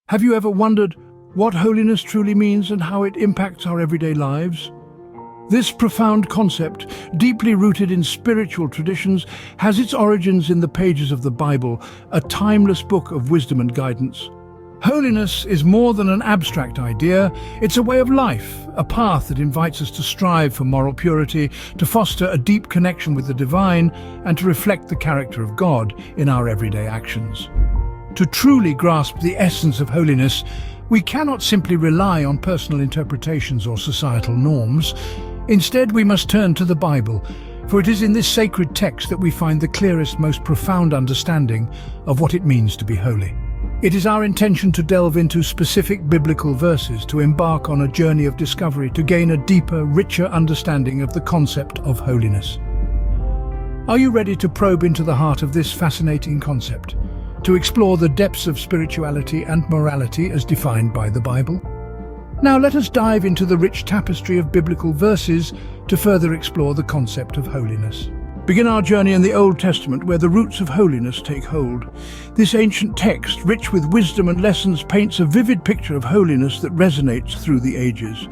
Have you ever wondered what holiness truly means and how it impacts our everyday lives? This profound concept, deeply rooted in spiritual traditions, has its origins in the pages of the Bible, a timeless book of wisdom and guidance. Holiness is more than an abstract idea, it's a way of life, a path that invites us to strive for moral purity, to foster a deep connection with the divine, and to reflect the character of God in our everyday actions. To truly grasp the essence of holiness, we cannot simply rely on personal interpretations or societal norms. Instead, we must turn to the Bible, for it is in this sacred text that we find the clearest, most profound understanding of what it means to be holy. It is our intention to delve into specific biblical verses, to embark on a journey of discovery, to gain a deeper, richer understanding of the concept of holiness. Are you ready to probe into the heart of this fascinating concept, to explore the depths of spirituality and morality as defined by the Bible? Now let us dive into the rich tapestry of biblical verses to further explore the concept of holiness. Begin our journey in the Old Testament, where the roots of holiness take hold. This ancient text, rich with wisdom and lessons, paints a vivid picture of holiness that resonates through the ages.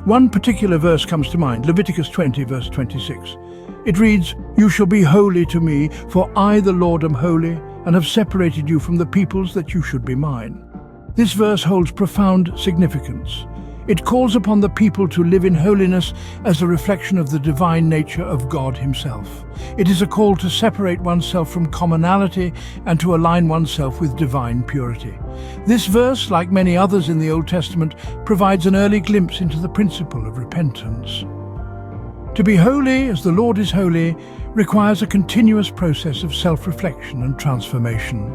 One particular verse comes to mind, Leviticus 20, verse 26. It reads, "You shall be holy to me, for I, the Lord, am holy, and have separated you from the peoples that you should be mine." This verse holds profound significance. It calls upon the people to live in holiness as a reflection of the divine nature of God Himself. It is a call to separate oneself from commonality and to align oneself with divine purity. This verse, like many others in the Old Testament, provides an early glimpse into the principle of repentance. To be holy as the Lord is holy requires a continuous process of self-reflection and transformation.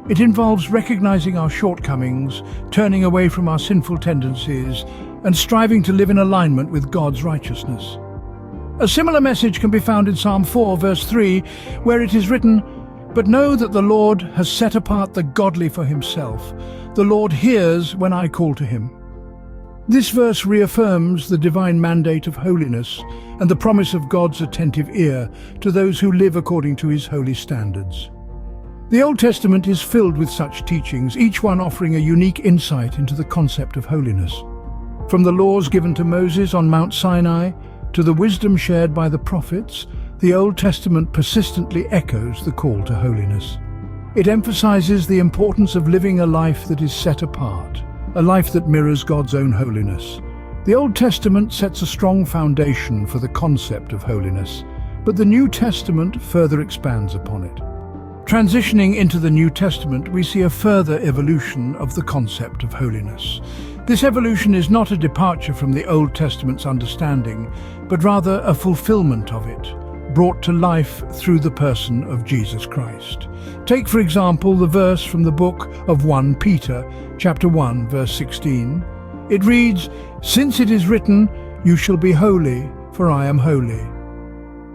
It involves recognizing our shortcomings, turning away from our sinful tendencies, and striving to live in alignment with God's righteousness. A similar message can be found in Psalm 4, verse 3, where it is written, "But know that the Lord has set apart the godly for Himself. The Lord hears when I call to Him." This verse reaffirms the divine mandate of holiness and the promise of God's attentive ear to those who live according to His holy standards. The Old Testament is filled with such teachings, each one offering a unique insight into the concept of holiness. From the laws given to Moses on Mount Sinai to the wisdom shared by the prophets, the Old Testament persistently echoes the call to holiness. It emphasizes the importance of living a life that is set apart, a life that mirrors God's own holiness. The Old Testament sets a strong foundation for the concept of holiness, but the New Testament further expands upon it. Transitioning into the New Testament, we see a further evolution of the concept of holiness. This evolution is not a departure from the Old Testament's understanding, but rather a fulfillment of it, brought to life through the person of Jesus Christ. Take, for example, the verse from the book of 1 Peter, chapter 1, verse 16. It reads, "Since it is written, 'You shall be holy, for I am holy.'"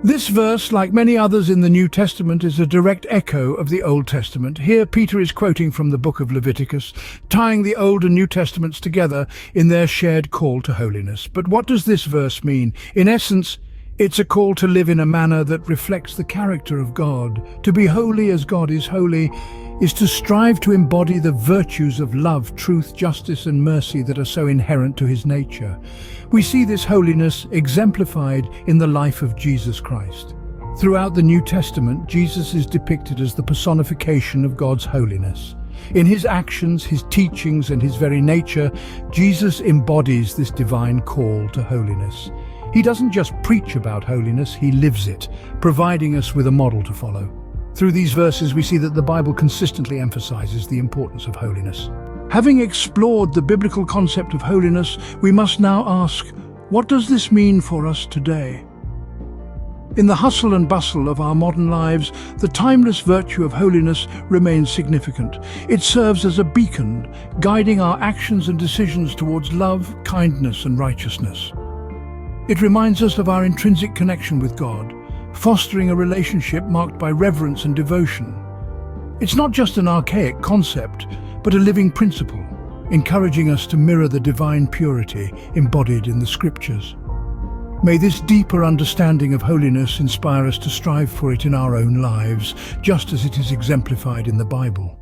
This verse, like many others in the New Testament, is a direct echo of the Old Testament. Here Peter is quoting from the book of Leviticus, tying the Old and New Testaments together in their shared call to holiness. But what does this verse mean? In essence, it's a call to live in a manner that reflects the character of God. To be holy as God is holy is to strive to embody the virtues of love, truth, justice, and mercy that are so inherent to His nature. We see this holiness exemplified in the life of Jesus Christ. Throughout the New Testament, Jesus is depicted as the personification of God's holiness. In His actions, His teachings, and His very nature, Jesus embodies this divine call to holiness. He doesn't just preach about holiness, He lives it, providing us with a model to follow. Through these verses, we see that the Bible consistently emphasizes the importance of holiness. Having explored the biblical concept of holiness, we must now ask, what does this mean for us today? In the hustle and bustle of our modern lives, the timeless virtue of holiness remains significant. It serves as a beacon, guiding our actions and decisions towards love, kindness, and righteousness. It reminds us of our intrinsic connection with God, fostering a relationship marked by reverence and devotion. It's not just an archaic concept, but a living principle, encouraging us to mirror the divine purity embodied in the Scriptures. May this deeper understanding of holiness inspire us to strive for it in our own lives, just as it is exemplified in the Bible.